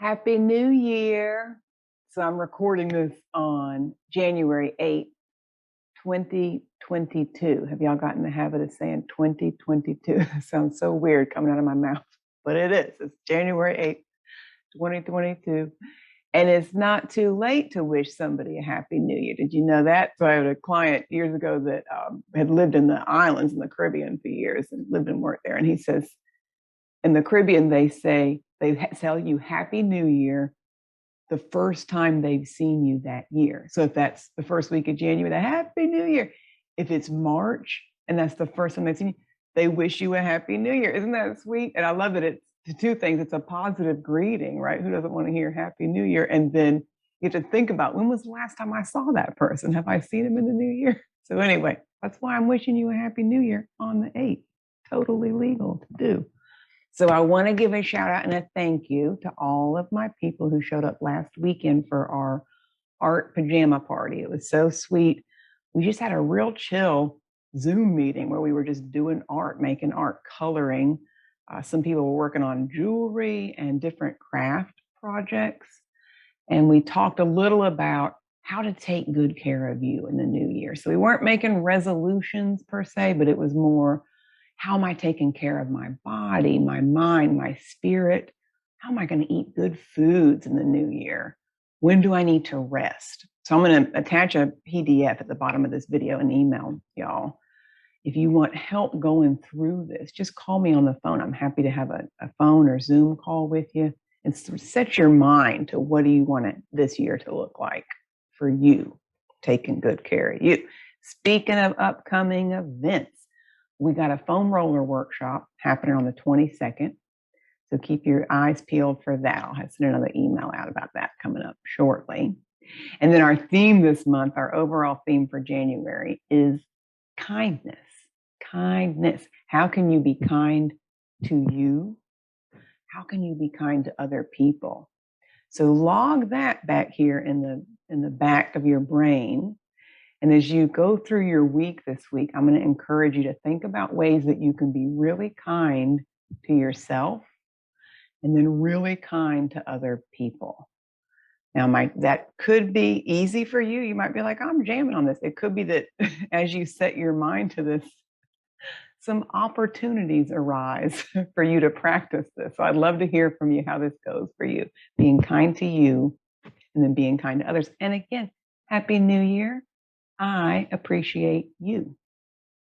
Happy New Year. So I'm recording this on January 8th, 2022. Have y'all gotten the habit of saying 2022? It sounds so weird coming out of my mouth, but it is. It's January 8th, 2022. And it's not too late to wish somebody a happy new year. Did you know that? So I had a client years ago that had lived in the islands in the Caribbean for years and lived and worked there. And he says, in the Caribbean, they tell you Happy New Year the first time they've seen you that year. So if that's the first week of January, the Happy New Year. If it's March and that's the first time they've seen you, they wish you a Happy New Year. Isn't that sweet? And I love that it's two things. It's a positive greeting, right? Who doesn't want to hear Happy New Year? And then you have to think about, when was the last time I saw that person? Have I seen him in the new year? So anyway, that's why I'm wishing you a Happy New Year on the 8th. Totally legal to do. So I want to give a shout out and a thank you to all of my people who showed up last weekend for our art pajama party. It was so sweet. We just had a real chill Zoom meeting where we were just doing art, making art, coloring. Some people were working on jewelry and different craft projects. And we talked a little about how to take good care of you in the new year. So we weren't making resolutions per se, but it was more, how am I taking care of my body, my mind, my spirit? How am I going to eat good foods in the new year? When do I need to rest? So I'm going to attach a PDF at the bottom of this video and email y'all. If you want help going through this, just call me on the phone. I'm happy to have a phone or Zoom call with you and set your mind to, what do you want this year to look like for you, taking good care of you. Speaking of upcoming events, we got a foam roller workshop happening on the 22nd. So keep your eyes peeled for that. I'll send another email out about that coming up shortly. And then our theme this month, our overall theme for January, is kindness. Kindness. How can you be kind to you? How can you be kind to other people? So log that back here in the back of your brain. And as you go through your week this week, I'm going to encourage you to think about ways that you can be really kind to yourself and then really kind to other people. Now, that could be easy for you. You might be like, I'm jamming on this. It could be that as you set your mind to this, some opportunities arise for you to practice this. So I'd love to hear from you how this goes for you, being kind to you and then being kind to others. And again, Happy New Year. I appreciate you.